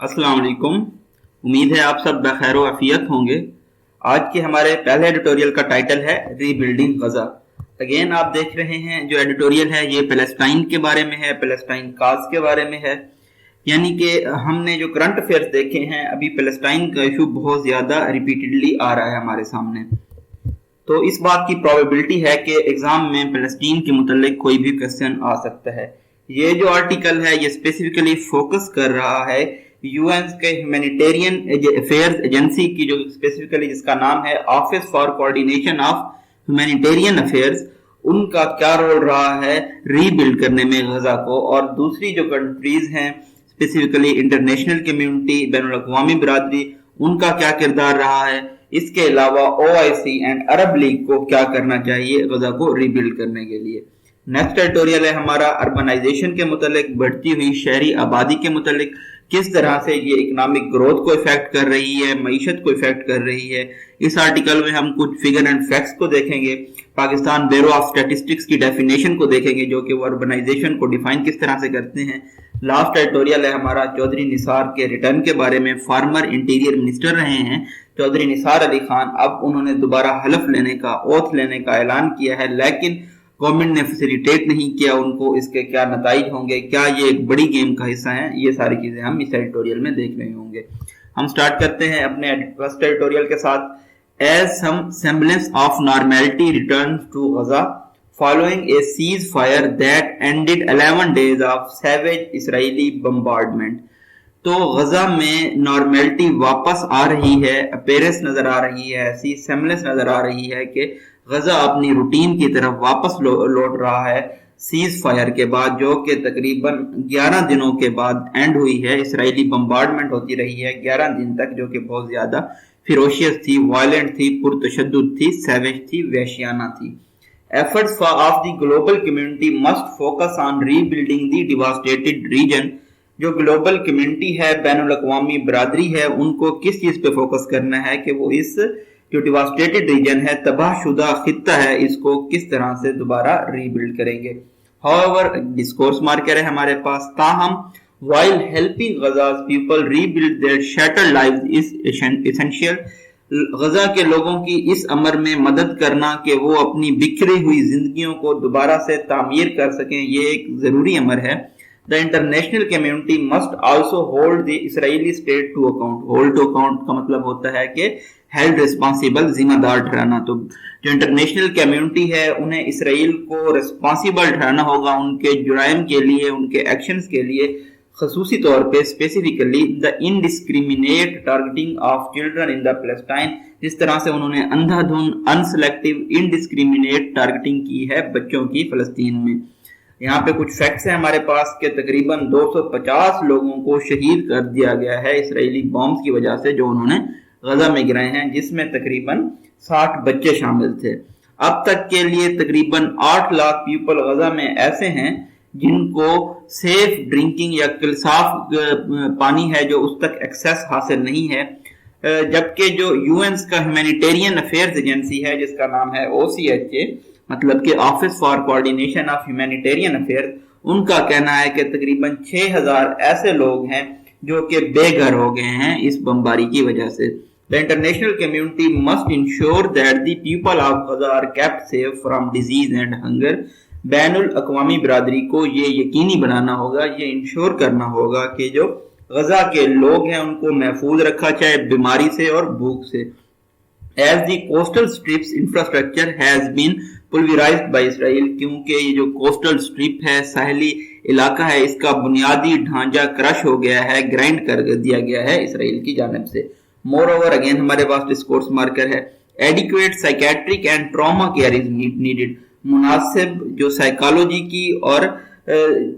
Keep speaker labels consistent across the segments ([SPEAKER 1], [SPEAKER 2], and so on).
[SPEAKER 1] अस्सलाम वालेकुम। उम्मीद है आप सब बखैर व आफियत होंगे। आज के हमारे पहले एडिटोरियल का टाइटल है रीबिल्डिंग गजा। अगेन आप देख रहे हैं जो एडिटोरियल है ये पैलेस्टाइन के बारे में है, पैलेस्टाइन काज के बारे में है। यानी कि हमने जो करंट अफेयर्स देखे हैं, अभी पैलेस्टाइन का इशू बहुत ज़्यादा रिपीटेडली आ रहा है हमारे सामने। तो इस बात की प्रोबेबिलिटी है कि एग्ज़ाम में पैलेस्टीन के मुतल्लिक कोई भी क्वेश्चन आ सकता है। ये जो आर्टिकल है ये स्पेसिफिकली फोकस कर रहा है यूएन के ह्यूमैनिटेरियन अफेयर्स एजेंसी की, जो स्पेसिफिकली जिसका नाम है office for coordination of humanitarian affairs, उनका क्या रोल रहा है रीबिल्ड करने में गजा को। और दूसरी जो कंट्रीज हैं स्पेसिफिकली इंटरनेशनल कम्युनिटी, बैनुल अक़वामी बिरादरी, उनका क्या किरदार रहा है। इसके अलावा ओआईसी एंड अरब लीग को क्या करना चाहिए गजा को रीबिल्ड करने के लिए। नेक्स्ट एडिटोरियल है हमारा अर्बनाइजेशन के मुतालिक, बढ़ती हुई शहरी आबादी के मुतालिक, किस तरह से ये इकोनॉमिक ग्रोथ को इफेक्ट कर रही है, मईशत को इफेक्ट कर रही है। इस आर्टिकल में हम कुछ फिगर एंड फैक्ट्स को देखेंगे, पाकिस्तान ब्यूरो ऑफ स्टैटिस्टिक्स की डेफिनेशन को देखेंगे जो कि वो अर्बनाइजेशन को डिफाइन किस तरह से करते हैं। लास्ट एडिटोरियल है हमारा चौधरी निसार के रिटर्न के बारे में। फार्मर इंटीरियर मिनिस्टर रहे हैं चौधरी निसार अली खान, अब उन्होंने दोबारा हलफ लेने का, ओथ लेने का ऐलान किया है, लेकिन गवर्नमेंट ने फैसिलिटेट नहीं किया उनको। इसके क्या नताइज होंगे, क्या ये एक बड़ी गेम का हिस्सा है, ये सारी चीजें हम इस एडिटोरियल में देख रहे होंगे। हम स्टार्ट करते हैं अपने फर्स्ट एडिटोरियल के साथ। As some semblance of normality return to Gaza following a ceasefire that ended 11 days of savage Israeli bombardment. तो गजा में नॉर्मेलिटी वापस आ रही है, अपीयरेंस नजर आ रही है, ऐसी सेम्बलेंस नजर आ रही है कि गजा अपनी रूटीन की तरफ वापस लौट रहा है सीज फायर के बाद, जो कि तकरीबन 11 दिनों के बाद एंड हुई है। इसराइली बम्बार्डमेंट होती रही है 11 दिन तक, जो कि बहुत ज्यादा फिरोशियस थी, वायलेंट थी, पुरतशद्दुद थी, सैवेज थी, वहशियाना थी। Efforts of the global community must focus on rebuilding the devastated region. जो ग्लोबल कम्युनिटी है, बैनुल अक़वामी बिरादरी है, उनको किस चीज पे फोकस करना है कि वो इस जो डिवास्टेटेड रीजन है, तबाहशुदा खित्ता है, इसको किस तरह से दोबारा रीबिल्ड करेंगे। हाउएवर डिस्कोर्स मार्कर है हमारे पास। ताहम while helping Gaza's people rebuild their shattered lives is essential। गजा के लोगों की इस अमर में मदद करना कि वो अपनी बिखरी हुई जिंदगियों को दोबारा से तामीर कर सकें, ये एक जरूरी अमर है। The international community must also hold the Israeli state to account। hold to account का मतलब होता है कि held responsible, जिम्मेदार ठहराना। तो जो इंटरनेशनल कम्युनिटी है उन्हें इसराइल को रिस्पॉन्सिबल ठहराना होगा उनके जुराइम के लिए, उनके एक्शंस के लिए, खसूसी तौर पे specifically the indiscriminate targeting of children in the Palestine. जिस तरह से उन्होंने अंधाधुंध, अनसेलेक्टिव, इनडिस्क्रिमिनेट टारगेटिंग की है बच्चों की फलस्तीन में। यहाँ पे कुछ फैक्ट्स हैं हमारे पास के तकरीबन 250 लोगों को शहीद कर दिया गया है इसराइली बॉम्ब्स की वजह से जो उन्होंने गजा में गिराए हैं, जिसमें तकरीबन 60 बच्चे शामिल थे। अब तक के लिए तकरीबन 8 लाख पीपल गजा में ऐसे हैं जिनको सेफ ड्रिंकिंग या साफ पानी है जो उस तक एक्सेस हासिल नहीं है। जबकि जो यूएन का ह्यूमैनिटेरियन अफेयर्स एजेंसी है जिसका नाम है OCHA, मतलब कि office for coordination of humanitarian affairs, उनका कहना है कि तकरीबन 6000 ऐसे लोग हैं जो कि बेघर हो गए हैं इस बमबारी की वजह से। The international community must ensure that the people of Gaza are kept safe from disease and hunger. बैनुल अक़वामी बिरादरी को ये यकीनी बनाना होगा, ये इंश्योर करना होगा कि जो गजा के लोग हैं उनको महफूज रखा जाए बीमारी से और भूख से। As the coastal strip's infrastructure has been pulverised by Israel, क्योंकि ये जो कोस्टल स्ट्रिप है, साहली इलाका है, इसका बुनियादी ढांचा क्रश हो गया है, ग्राइंड कर दिया गया है इसराइल की जानिब से। मोर ओवर अगेन हमारे पास डिस्कोर्स मार्कर है। Adequate psychiatric and trauma care is needed. मुनासिब जो साइकोलॉजी की और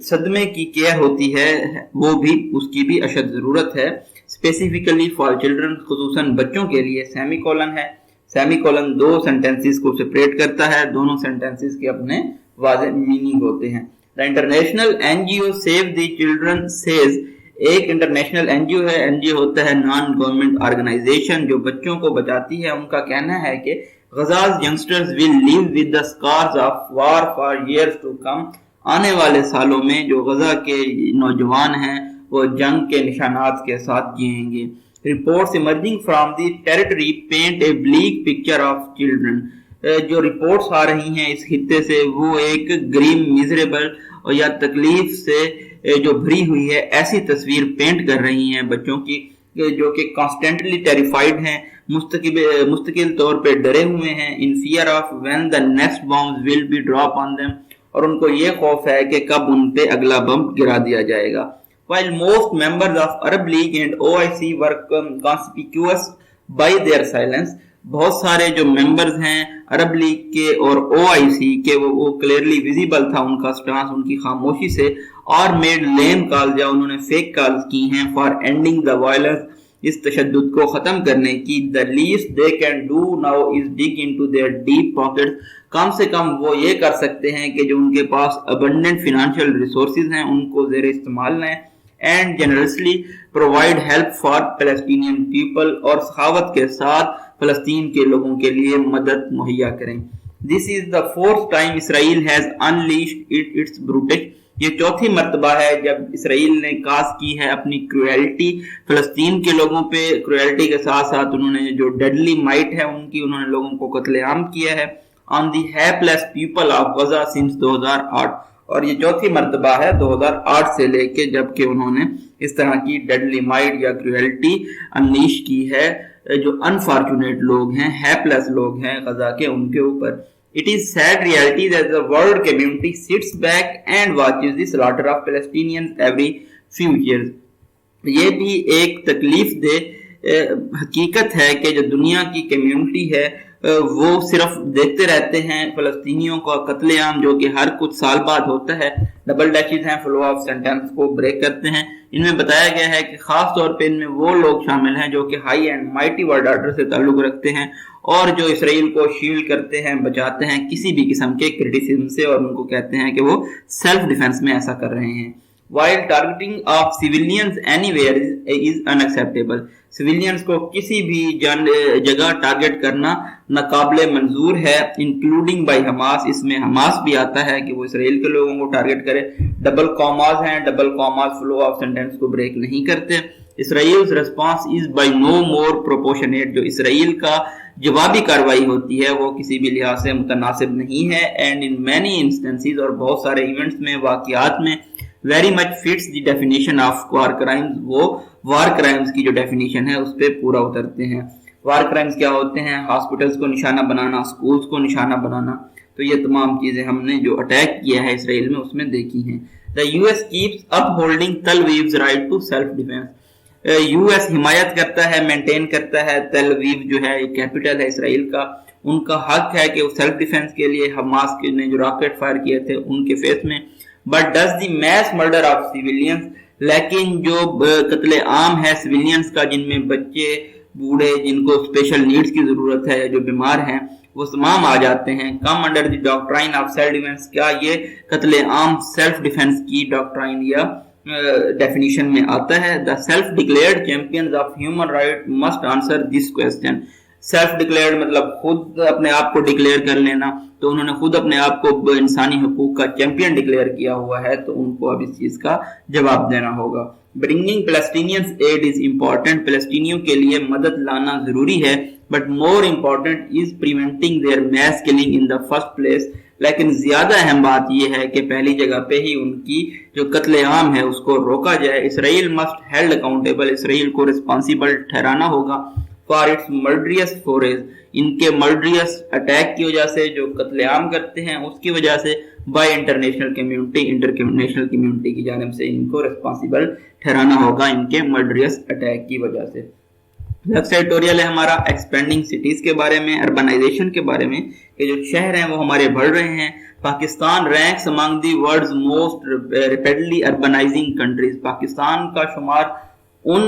[SPEAKER 1] सदमे की केयर होती है वो भी, उसकी भी अशद जरूरत है, स्पेसिफिकली फॉर चिल्ड्रन, खुसूसन बच्चों के लिए। सेमीकोलन है, सेमीकोलन 2 सेंटेंसेस को सेपरेट करता है, दोनों सेंटेंसेस के अपने वाज़ेह मीनिंग होते हैं। The international NGO save the children says, एक इंटरनेशनल एनजीओ है, एनजीओ होता है नॉन गवर्नमेंट ऑर्गेनाइजेशन जो बच्चों को बचाती है। उनका कहना है कि Gaza's youngsters will live with the scars of war for years to come. आने वाले सालों में जो गजा के नौजवान हैं وہ جنگ کے نشانات کے ساتھ جیئیں گے. Reports emerging from the territory paint a bleak picture of children. جو رپورٹس آ رہی ہیں اس خطے سے وہ ایک گریم میزریبل یا تکلیف سے جو بھری ہوئی ہے ایسی تصویر پینٹ کر رہی ہیں بچوں کی جو کہ کانسٹنٹلی ٹیریفائڈ ہیں, مستقل طور پہ ڈرے ہوئے ہیں, in fear of when the next bombs will be dropped on them, اور ان کو یہ خوف ہے کہ کب ان پہ اگلا بم گرا دیا جائے گا. While most members of Arab League and OIC were conspicuous by their silence, بہت سارے جو ممبرز ہیں عرب لیگ کے اور او آئی سی کے وہ کلیئرلی ویزیبل تھا ان کا سٹانس ان کی خاموشی سے, اور میڈ لیم کالز یا انہوں نے فیک کالز کی ہیں فار اینڈنگ دا وائلنس, اس تشدد کو ختم کرنے کی. The least they can do now is dig into their deep pocket, کم سے کم وہ یہ کر سکتے ہیں کہ جو ان کے پاس ابنڈنٹ فنانشیل ریسورسز ہیں ان کو زیر استعمال لیں, and generously provide help for Palestinian people, اور سخاوت کے ساتھ فلسطین کے لوگوں کے لیے مدد مہیا کریں. This is the fourth time Israel has unleashed its brutish. یہ چوتھی مرتبہ ہے جب اسرائیل نے کاس کی ہے اپنی کروئلٹی فلسطین کے لوگوں پہ. کروئلٹی کے ساتھ ساتھ انہوں نے جو ڈیڈلی مائٹ ہے ان کی, انہوں نے لوگوں کو قتل عام کیا ہے آن دی ہیپلیس پیپل آف غزہ سنس 2008, اور یہ چوتھی مرتبہ ہے 2008 سے لے کے جب کہ انہوں نے اس طرح کی ڈیڈلی مائٹ یا کروئلٹی انلیش کی ہے جو انفارچونیٹ لوگ ہیں, ہیپلیس لوگ ہیں غزہ کے, ان کے اوپر. It is sad reality that the world community sits back and watches the slaughter of Palestinians every few years. یہ بھی ایک تکلیف دہ حقیقت ہے کہ جو دنیا کی کمیونٹی ہے وہ صرف دیکھتے رہتے ہیں فلسطینیوں کا قتل عام جو کہ ہر کچھ سال بعد ہوتا ہے. ڈبل ڈیشز ہیں, فلو آف سینٹینس کو بریک کرتے ہیں. ان میں بتایا گیا ہے کہ خاص طور پہ ان میں وہ لوگ شامل ہیں جو کہ high and mighty world order سے تعلق رکھتے ہیں اور جو اسرائیل کو شیلڈ کرتے ہیں, بچاتے ہیں کسی بھی قسم کے کرٹیسزم سے, اور ان کو کہتے ہیں کہ وہ سیلف ڈیفense میں ایسا کر رہے ہیں. While targeting of civilians anywhere is unacceptable. Civilians کو کسی بھی جگہ ٹارگٹ کرنا ناقابل منظور ہے, انکلوڈنگ بائی حماس. اس میں حماس بھی آتا ہے کہ وہ اسرائیل کے لوگوں کو ٹارگٹ کرے. ڈبل کاماز ہیں, double commas flow of sentence کو بریک نہیں کرتے. اسرائیل's response is by no more proportionate. جو اسرائیل کا جوابی کاروائی ہوتی ہے وہ کسی بھی لحاظ سے متناسب نہیں ہے. اینڈ ان مینی انسٹنسز, اور بہت سارے ایونٹس میں, واقعات میں, very much fits the definition of war crimes. وہ وار کرائمز کی جو ڈیفینیشن ہے اس پہ پورا اترتے ہیں. وار کرائمز کیا ہوتے ہیں؟ ہاسپٹلز کو نشانہ بنانا, سکولز کو نشانہ بنانا. تو یہ تمام چیزیں ہم نے جو اٹیک کیا ہے اسرائیل میں اس میں دیکھی ہیں. The US keeps upholding Tel Aviv's right to self-defense. U S حمایت کرتا ہے, مینٹین کرتا ہے تل اویو جو ہے کیپٹل ہے اسرائیل کا, ان کا حق ہے کہ وہ سیلف ڈیفنس کے لیے حماس نے جو راکٹ فائر کیے تھے ان کے فیس میں. But does the mass murder of civilians, لیکن جو قتل عام ہے سیویلینز کا جن میں بچے, بوڑھے, جن کو اسپیشل نیڈز کی ضرورت ہے, جو بیمار ہیں, وہ تمام آ جاتے ہیں. Come under the doctrine of self defence. کیا یہ قتل عام سیلف ڈیفنس کی ڈاکٹرائن یا ڈیفینیشن میں آتا ہے؟ The self declared champions of human right must answer this question. Self declared مطلب خود اپنے آپ کو ڈکلیئر کر لینا, تو انہوں نے خود اپنے آپ کو انسانی حقوق کا چیمپئن ڈکلیئر کیا ہوا ہے, تو ان کو اب اس چیز کا جواب دینا ہوگا. Bringing Palestinians aid is important. فلسطینیوں کے لیے مدد لانا ضروری ہے, but more important is preventing their mass killing in the first place. لیکن زیادہ اہم بات یہ ہے کہ پہلی جگہ پہ ہی ان کی جو قتل عام ہے اس کو روکا جائے. اسرائیل مسٹ ہیلڈ اکاؤنٹیبل. اسرائیل کو رسپانسیبل ٹھہرانا ہوگا فار اٹس مرڈریس فوریز. ان کے مرڈریس اٹیک کی وجہ سے, جو قتل عام کرتے ہیں اس کی وجہ سے, بائی انٹرنیشنل کمیونٹی کی جانب سے ان کو رسپانسیبل ٹھہرانا ہوگا ان کے مرڈریس اٹیک کی وجہ سے. نیکسٹ ایڈیٹوریل ہے ہمارا ایکسپینڈنگ سٹیز کے بارے میں, اربنائزیشن کے بارے میں, کہ جو شہر ہیں وہ ہمارے بڑھ رہے ہیں. پاکستان رینکس امانگ دی ورلڈز موسٹ ریپیڈلی اربنائزنگ کنٹریز. پاکستان کا شمار ان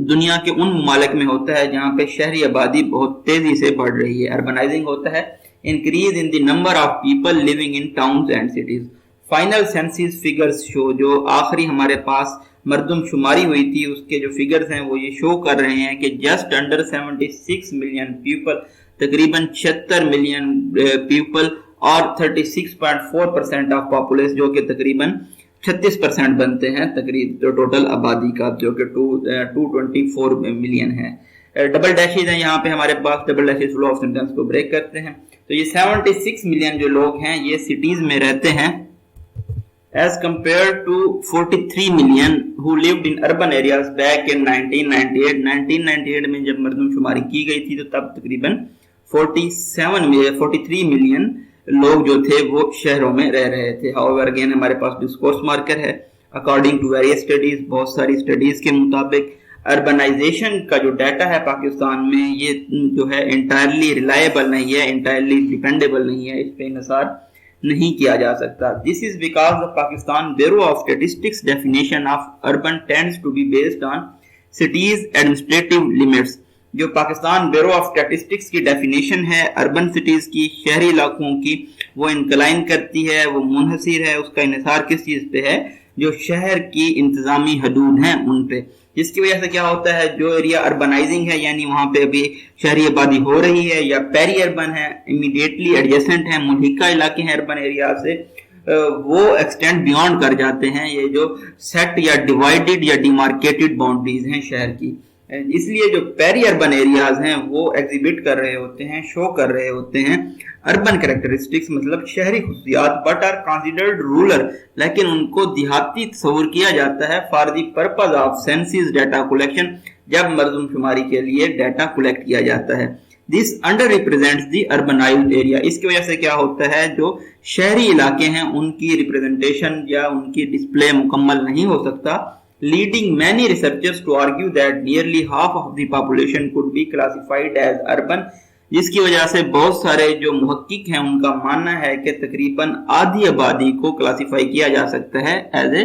[SPEAKER 1] دنیا کے ان ممالک میں ہوتا ہے جہاں پہ شہری آبادی بہت تیزی سے بڑھ رہی ہے. اربنائزنگ ہوتا ہے increase in the number of people living in towns and cities. Final census figures show, جو آخری ہمارے پاس مردم شماری ہوئی تھی اس کے جو فگرز ہیں وہ یہ شو کر رہے ہیں کہ جسٹ انڈر 76 ملین پیپل, تقریباً 76 ملین پیپل, اور 36.4% آف پاپولیس جو کہ تقریباً 36% बनते हैं तकरीब जो टोटल आबादी का, जो कि 224 मिलियन है। डबल डैशेज हैं यहाँ पे हमारे पास, double dashes flow of sentence को ब्रेक करते हैं। तो ये 76 मिलियन जो लोग हैं ये सिटीज में रहते हैं, as compared to 43 million who lived in urban areas back in 1998। 1998 में जब मर्दमशुमारी की गई थी तो तब तकरीबन 43 मिलियन लोग जो थे वो शहरों में रह रहे थे। हाउएवर अगेन हमारे पास डिस्कोर्स मार्कर है, अकॉर्डिंग टू वेरियस स्टडीज, बहुत सारी स्टडीज के मुताबिक अर्बनाइजेशन का जो डाटा है पाकिस्तान में ये जो है इंटायरली रिलायबल नहीं है, इंटायरली डिपेंडेबल नहीं है, इस पे इंसार नहीं किया जा सकता। This is because the Pakistan bureau of statistics definition of urban tends to be based on cities administrative limits. जो पाकिस्तान ब्यूरो ऑफ स्टैटिस्टिक्स की डेफिनेशन है अर्बन सिटीज की, शहरी इलाकों की, वो इंक्लाइन करती है, वो मुनहसिर है, उसका इन्हिसार किस चीज पे है, जो शहर की इंतजामी हदूद हैं उन पे। जिसकी वजह से क्या होता है, जो एरिया अर्बनाइजिंग है यानी वहां पे अभी शहरी आबादी हो रही है, या पेरी अर्बन है, इमीडिएटली एडजेसेंट है, मुल्हिका इलाके हैं अर्बन एरिया से, वो एक्सटेंड बियॉन्ड कर जाते हैं ये जो सेट या डिवाइडेड या डिमार्केटेड बाउंड्रीज हैं शहर की। इसलिए जो पेरी अर्बन एरियाज हैं वो एग्जिबिट कर रहे होते हैं, शो कर रहे होते हैं अर्बन कैरेक्टरिस्टिक्स, मतलब शहरी खुसूसियात, बट आर कंसिडर्ड रूरल, लेकिन उनको देहाती तस्वुर किया जाता है for the purpose of census data collection, जब मर्दमशुमारी के लिए डाटा कलेक्ट किया जाता है। This under represents the urbanised area. इसकी वजह से क्या होता है, जो शहरी इलाके हैं उनकी रिप्रेजेंटेशन या उनकी डिस्प्ले मुकम्मल नहीं हो सकता, leading many researchers to argue that nearly half of the population could be classified as urban। जिसकी वजह से बहुत सारे जो मुहक्किक हैं उनका मानना है कि तकरीबन आधी आबादी को क्लासिफाई किया जा सकता है एज ए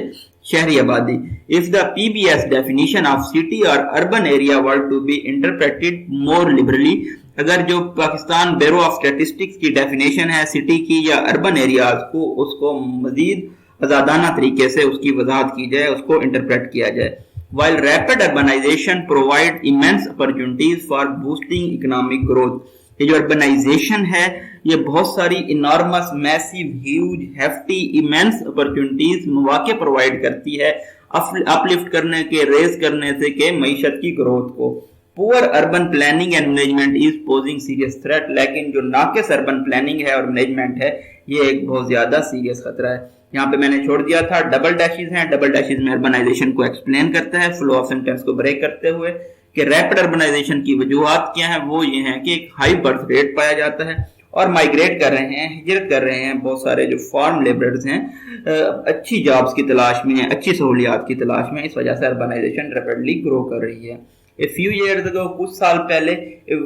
[SPEAKER 1] शहरी आबादी। If the PBS definition of city or urban area were to be interpreted more liberally, अगर जो पाकिस्तान ब्यूरो ऑफ स्टैटिस्टिक्स की डेफिनेशन है सिटी की या अर्बन एरियाज को, उसको मजीद आजादाना तरीके से उसकी वजाहत की जाए, उसको इंटरप्रेट किया जाए। While rapid urbanization provide immense opportunities for boosting economic growth, ये जो अर्बनाइजेशन है ये बहुत सारी enormous, massive, huge, hefty, immense opportunities, मौके प्रोवाइड करती है अपलिफ्ट करने के, रेज करने से के मईशत की ग्रोथ को। Poor urban planning and management is posing serious threat, लेकिन जो नाकिस अर्बन प्लानिंग है और मैनेजमेंट है ये एक बहुत ज्यादा सीरियस खतरा है। यहाँ पे मैंने छोड़ दिया था डबल डैशेज हैं, डबल डैशेज में अर्बनाइजेशन को एक्सप्लेन करता है फ्लो ऑफ सेंटेंस को ब्रेक करते हुए कि रैपिड अर्बनाइजेशन की वजूहात क्या है, वो ये हैं कि एक हाई बर्थ रेट पाया जाता है और माइग्रेट कर रहे हैं, हिजरत कर रहे हैं बहुत सारे जो फार्म लेबरर्स हैं, अच्छी जॉब्स की तलाश में, अच्छी सहूलियात की तलाश में, इस वजह से अर्बनाइजेशन रैपिडली ग्रो कर रही है। A few years ago, कुछ साल पहले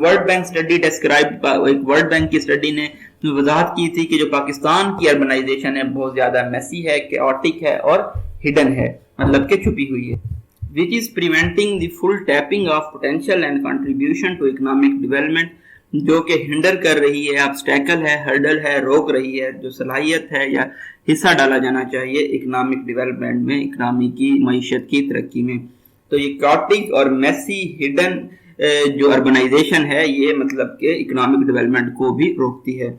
[SPEAKER 1] वर्ल्ड बैंक स्टडी डिस्क्राइब, एक वर्ल्ड बैंक की स्टडी ने वजाहत की थी कि जो पाकिस्तान की अर्बनाइजेशन है बहुत ज्यादा मेसी है, कैओटिक है और हिडन है, मतलब कि छुपी हुई है, which is preventing the full tapping of potential and contribution to economic development, जो कि हिंडर कर रही है, ऑब्स्टेकल है, हर्डल है, रोक रही है जो सलाहियत है या हिस्सा डाला जाना चाहिए इकोनॉमिक डेवलपमेंट में, इकोनॉमी की, मईशत की तरक्की में। तो ये कैओटिक और मेसी हिडन जो अर्बनाइजेशन है ये मतलब के इकोनॉमिक डेवलपमेंट को भी रोकती है।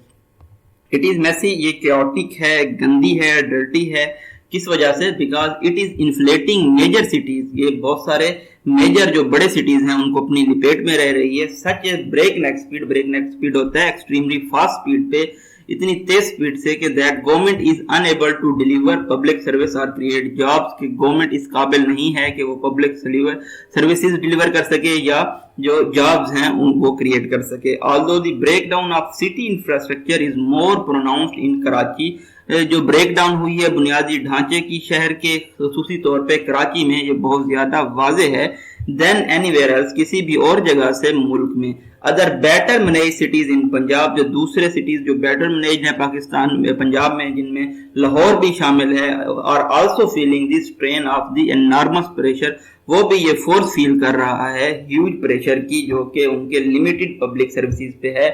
[SPEAKER 1] इट इज मेसी, ये कैओटिक है, गंदी है, डर्टी है, किस वजह से, because it is inflating major cities, ये बहुत सारे मेजर जो बड़े सिटीज हैं उनको अपनी लिपेट में रह रही है। सच ए ब्रेक नेक स्पीड, ब्रेक नेक स्पीड होता है एक्सट्रीमली फास्ट स्पीड पे, इतनी तेज स्पीड से कि that government is unable to deliver public service और क्रिएट जॉब्स, कि गवर्नमेंट इस काबिल नहीं है कि वो पब्लिक सर्विसेज डिलीवर कर सके या जो जॉब्स हैं उनको क्रिएट कर सके। Although the breakdown of city infrastructure is more pronounced in Karachi, जो ब्रेक डाउन हुई है बुनियादी ढांचे की शहर के, खुसूसी तौर पे कराची में, ये बहुत ज्यादा वाजे है देन एनीवेयर एल्स, किसी भी और जगह से मुल्क में। Other better manage cities in Punjab, जो दूसरे सिटीज जो बेटर मैनेज हैं पाकिस्तान में, पंजाब में, जिनमें लाहौर भी शामिल है, और also feeling this strain of the enormous pressure, वो भी ये फोर्स फील कर रहा है ह्यूज प्रेशर की, जो कि उनके लिमिटेड पब्लिक सर्विसेज पे है,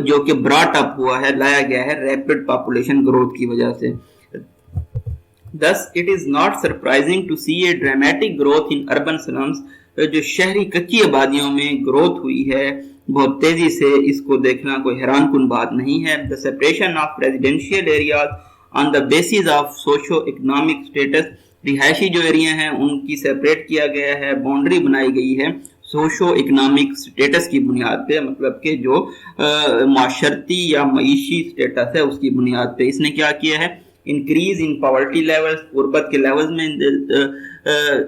[SPEAKER 1] जो कि ब्रॉट अप हुआ है, लाया गया है रैपिड पॉपुलेशन ग्रोथ की वजह से। Thus, it is not surprising to see a dramatic growth in urban slums, जो शहरी कच्ची आबादियों में ग्रोथ हुई है बहुत तेजी से, इसको देखना कोई हैरान कुन बात नहीं है। The separation of residential areas on the basis of socio economic status. रिहायशी जो एरिया हैं उनकी सेपरेट किया गया है, बाउंड्री बनाई गई है सोशो इकोनॉमिक स्टेटस की बुनियाद पे, मतलब कि जो माशरती या मईशी स्टेटस है उसकी बुनियाद पे। इसने क्या किया है, इंक्रीज इन पॉवर्टी लेवल्स, गुर्बत के लेवल्स में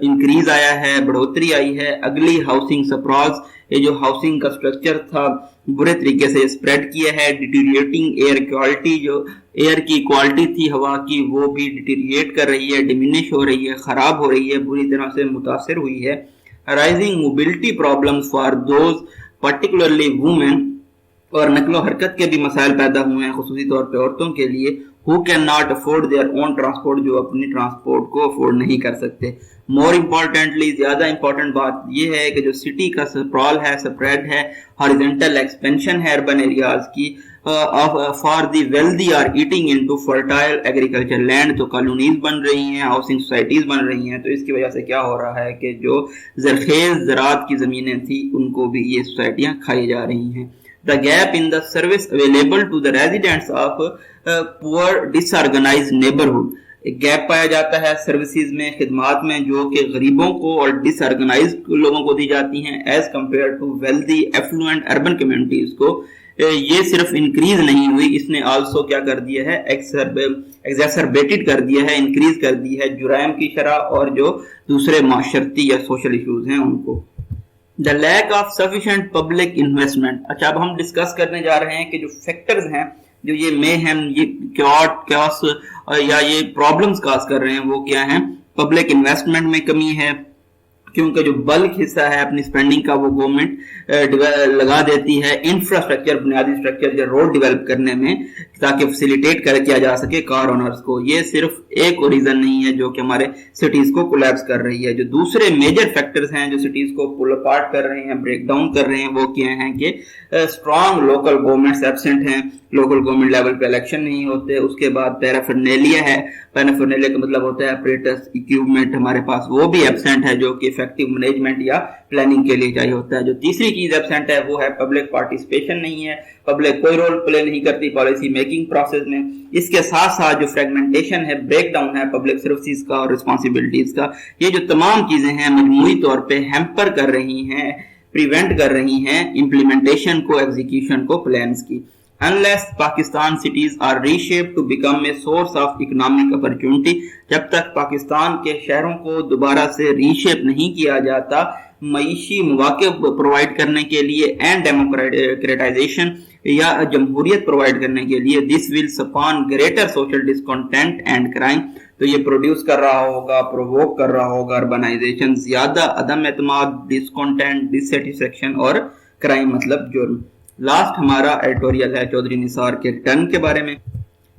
[SPEAKER 1] इंक्रीज आया है, बढ़ोतरी आई है। अगली हाउसिंग सप्राज, ये जो हाउसिंग का स्ट्रक्चर था बुरे तरीके से स्प्रेड किया है। डिटीरिएटिंग एयर क्वालिटी, जो एयर की क्वालिटी थी हवा की वो भी डिटीरिएट कर रही है, डिमिनिश हो रही है, खराब हो रही है, बुरी तरह से मुतासर हुई है। Rising mobility problems for those particularly women, और नकलो हरकत के भी मसाइल पैदा हुए हैं खुसूसी तौर पे औरतों के लिए, who can not afford their own transport, जो अपनी ट्रांसपोर्ट को अफोर्ड नहीं कर सकते। मोर इम्पोर्टेंटली, ज्यादा इंपॉर्टेंट बात यह है कि जो सिटी का स्प्रॉल है, स्प्रेड है, हॉरिजॉन्टल एक्सपेंशन है अर्बन एरियाज की for the wealthy are eating into fertile agriculture land, तो कॉलोनीज बन रही हैं, हाउसिंग सोसाइटीज बन रही हैं। तो इसकी वजह से क्या हो रहा है कि जो जरखेज ज़राअत की ज़मीनें थी उनको भी ये सोसाइटियां खाई जा रही हैं। The gap in the service available to the residents of poor disorganized neighborhood, एक गैप पाया जाता है सर्विसेज में, खिदमात में, जो कि गरीबों को और डिसऑर्गेनाइज्ड लोगों को दी जाती हैं as compare to wealthy affluent urban communities को। ये सिर्फ इंक्रीज नहीं हुई, इसने आल्सो क्या कर दिया है, एक्सरबेटेड कर दिया है, इंक्रीज कर दी है जुराइम की शरह और जो दूसरे माशरती या सोशल इश्यूज हैं उनको। The lack of sufficient public investment. अच्छा, अब हम डिस्कस करने जा रहे हैं कि जो फैक्टर्स हैं जो ये मेहम, ये क्यास या ये प्रॉब्लम्स काज कर रहे हैं वो क्या हैं। पब्लिक इन्वेस्टमेंट में कमी है, क्योंकि जो बल्क हिस्सा है अपनी स्पेंडिंग का वो गवर्नमेंट लगा देती है इंफ्रास्ट्रक्चर, बुनियादी स्ट्रक्चर या रोड डेवलप करने में, ताकि फैसिलिटेट कर किया जा सके कार ओनर्स को। ये सिर्फ एक रीजन नहीं है जो कि हमारे सिटीज को कोलैप्स कर रही है। जो दूसरे मेजर फैक्टर्स हैं जो सिटीज को पुल अपार्ट कर रहे हैं, ब्रेक डाउन कर रहे हैं, वो क्या हैं कि स्ट्रॉन्ग लोकल गवर्नमेंट्स एब्सेंट हैं, लोकल गवर्नमेंट लेवल पे इलेक्शन नहीं होते। उसके बाद पैराफर्नेलिया है, पैराफर्नेलिया का मतलब होता है अपरेटस, इक्विपमेंट हमारे पास वो भी एब्सेंट है जो कि इफेक्टिव मैनेजमेंट या प्लानिंग के लिए चाहिए होता है। जो तीसरी चीज एब्सेंट है वो है पब्लिक पार्टिसिपेशन नहीं है, पब्लिक कोई रोल प्ले नहीं करती पॉलिसी मेकिंग प्रोसेस में। इसके साथ साथ जो फ्रेगमेंटेशन है, ब्रेक डाउन है पब्लिक सर्विसेज का और रिस्पॉन्सिबिलिटीज का, ये जो तमाम चीजें हैं मजमूई तौर पे हैम्पर कर रही हैं, प्रिवेंट कर रही हैं इम्प्लीमेंटेशन को, एग्जीक्यूशन को, प्लान्स की। Unless Pakistan cities are reshaped to become a source of economic opportunity, जब तक पाकिस्तान के शहरों को दोबारा से रीशेप नहीं किया जाता मईशी मौके प्रोवाइड करने के लिए एंड डेमोक्रेटाइजेशन या जमहूरियत प्रोवाइड करने के लिए, this will spawn greater social discontent and crime, तो ये प्रोड्यूस कर रहा होगा, प्रोवोक कर रहा होगा अर्बनाइजेशन, ज्यादा अदम एतमाद, डिस्कंटेंट, डिससेटिस्फेक्शन और क्राइम मतलब जुर्म। लास्ट हमारा एडिटोरियल है चौधरी निसार के रिटर्न के बारे में।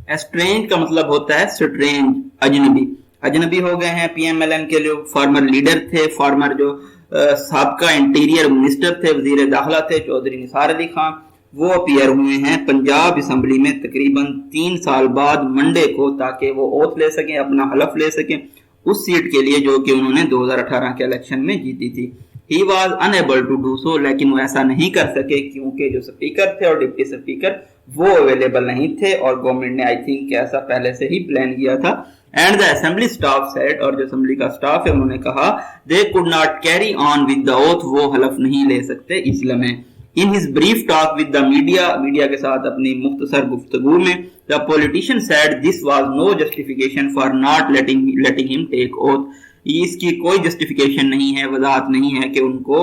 [SPEAKER 1] एस्ट्रेंज का मतलब होता है स्ट्रेंज, अजनबी। अजनबी हो गए हैं पीएमएलएन के जो फॉर्मर लीडर थे, फॉर्मर जो साबका इंटीरियर मिनिस्टर थे, वजीर दाखिला थे चौधरी निसार अली खान, वो अपीयर हुए हैं पंजाब असम्बली में तकरीबन 3 साल बाद मंडे को, ताकि वो ओथ ले सकें, अपना हलफ ले सकें उस सीट के लिए जो कि उन्होंने 2018 के इलेक्शन में जीती थी। He was unable to do so, लेकिन वो ऐसा नहीं कर सके क्योंकि जो स्पीकर थे और डिप्टी स्पीकर वो अवेलेबल नहीं थे, और गवर्नमेंट ने आई थिंक ऐसा पहले से ही प्लान किया था। And the assembly staff said, और जो असेंबली का स्टाफ है उन्होंने कहा, they could not carry on with the oath, वो हलफ नहीं ले सकते इसलिए में। In his brief talk with the media के साथ अपनी मुख्तसर गुफ्तगू में, the politician said this was no justification for not letting him take oath, इसकी कोई जस्टिफिकेशन नहीं है, वजाहत नहीं है कि उनको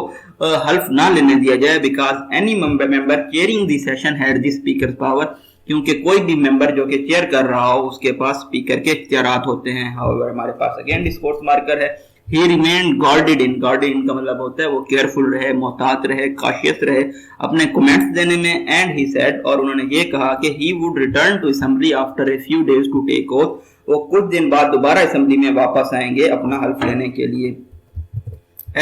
[SPEAKER 1] हल्फ ना लेने दिया जाए, because any member chairing the session had the speaker power, क्योंकि कोई भी मेंबर जो कि चेयर कर रहा हो उसके पास स्पीकर के इख्तियारात होते हैं। हाउएवर हमारे पास अगेन डिस्कोर्स मार्कर है, he remained guarded in का मतलब होता है वो केयरफुल रहे, मोहतात रहे, काशियस रहे अपने कमेंट्स देने में। एंड he said, और उन्होंने ये कहा कि he would return to assembly after a few days to take oath, वो कुछ दिन बाद दोबारा असेंबली में वापस आएंगे अपना हल्फ लेने के लिए।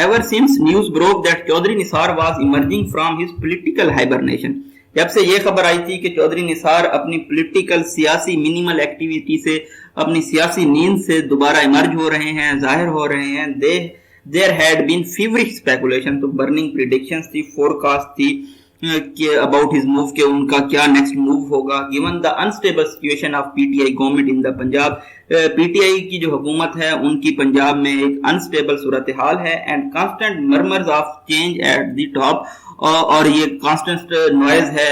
[SPEAKER 1] Ever since news broke that Chaudhary Nisar was emerging from his political hibernation, जब से ये खबर आई थी कि चौधरी निसार अपनी पॉलिटिकल सियासी मिनिमल एक्टिविटी से, अपनी सियासी नींद से दोबारा इमर्ज हो रहे हैं, जाहिर हो रहे हैं, there had been feverish speculation, तो बर्निंग प्रेडिक्शंस थी, फोरकास्ट थी, about his move कि उनका क्या next move होगा given the unstable situation of PTI government in the Punjab. PTI की जो हुकूमत है उनकी पंजाब में एक अनस्टेबल सूरत हाल है and constant murmurs of change at the top. और ये कांस्टेंट नॉइज है.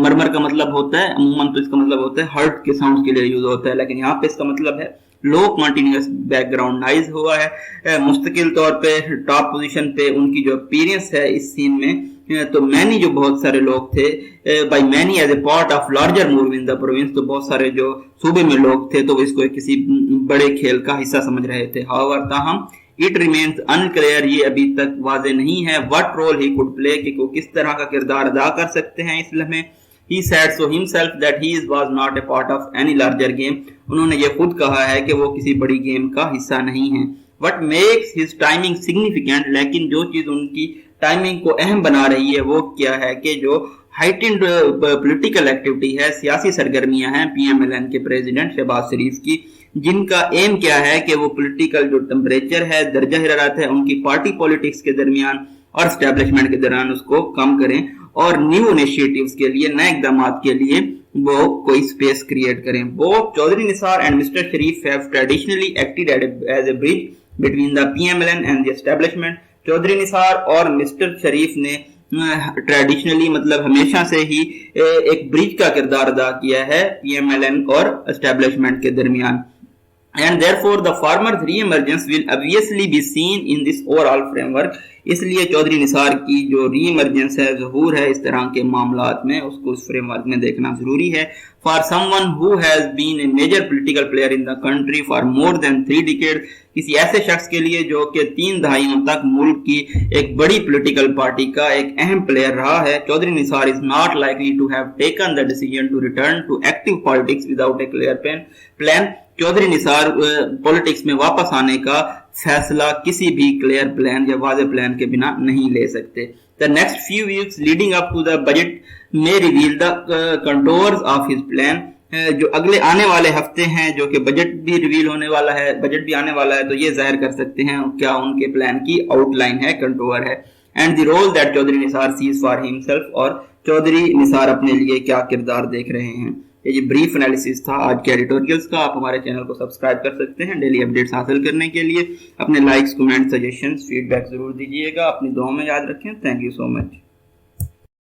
[SPEAKER 1] मरमर का मतलब होता है अमूमन तो इसका मतलब होता है हर्ट के साउंड के लिए यूज होता है, लेकिन यहाँ पे इसका मतलब है लो कंटिन्यूअस बैकग्राउंड नॉइज हुआ है. मुस्तकिल तौर पे टॉप पोजीशन पे उनकी जो अपीयरेंस है इस सीन में, तो मैनी जो बहुत सारे लोग थे, by many as a part of larger move in the province, तो बहुत सारे जो सूबे में लोग थे तो इसको किसी बड़े खेल का हिस्सा समझ रहे थे. हाउएवर ताहम इट रिमेन्स अनक्लियर, ये अभी तक वाजे नहीं है what role he could play, कि वो किस तरह का किरदार अदा कर सकते हैं इस लम्हे. He said so himself that he was not a part of any larger game. उन्होंने ये खुद कहा है कि वो किसी बड़ी गेम का हिस्सा नहीं है. What makes his timing significant, लेकिन जो चीज उनकी टाइमिंग को अहम बना रही है वो क्या है कि जो हाइटेंड पॉलिटिकल एक्टिविटी है, सियासी सरगर्मियां हैं PMLN के प्रेसिडेंट शहबाज शरीफ की, जिनका एम क्या है कि वो पॉलिटिकल जो टेम्परेचर है, दर्जा हरारत है उनकी पार्टी पॉलिटिक्स के दरमियान और एस्टेब्लिशमेंट के दौरान उसको कम करें और न्यू इनिशिएटिव्स के लिए, नए इकदाम के लिए वो कोई स्पेस क्रिएट करें. Both Chaudhry Nisar and mister Sharif have traditionally acted as a bridge between the PMLN and the establishment. Chaudhry Nisar और मिस्टर शरीफ ने ट्रेडिशनली मतलब हमेशा से ही एक ब्रिज का किरदार अदा किया है PMLN और एस्टेब्लिशमेंट के दरमियान. And therefore the farmers re-emergence will obviously be seen in this overall framework. इसलिए चौधरी निसार की जो री-इमर्जेंस है, ज़हूर है इस तरह के मामलात में, उसको इस फ्रेमवर्क में देखना जरूरी है. For someone who has been a major political player in the country for more than 3 decades, किसी ऐसे शख्स के लिए जो कि 3 दहाइयों तक मुल्क की एक बड़ी पॉलिटिकल पार्टी का एक अहम प्लेयर रहा है, Chaudhry Nisar is not likely to have taken the decision to return to active politics without a clear plan. Chaudhry Nisar politics में वापस आने का फैसला किसी भी क्लियर प्लान या वाज़ेह प्लान के बिना नहीं ले सकते. The next few weeks leading up to the budget may reveal the contours of his plan. जो अगले आने वाले हफ्ते हैं, जो कि बजट भी रिवील होने वाला है, बजट भी आने वाला है, तो ये जाहिर कर सकते हैं क्या उनके प्लान की आउटलाइन है, कंटोर है. And the role that Chaudhry Nisar sees for himself, और चौधरी निसार अपने लिए क्या किरदार देख रहे हैं. ये ब्रीफ एनालिसिस था आज के एडिटोरियल्स का. आप हमारे चैनल को सब्सक्राइब कर सकते हैं डेली अपडेट्स हासिल करने के लिए. अपने लाइक्स, कमेंट, सजेशंस, फीडबैक जरूर दीजिएगा. अपनी दुआओं में याद रखें. Thank you so much.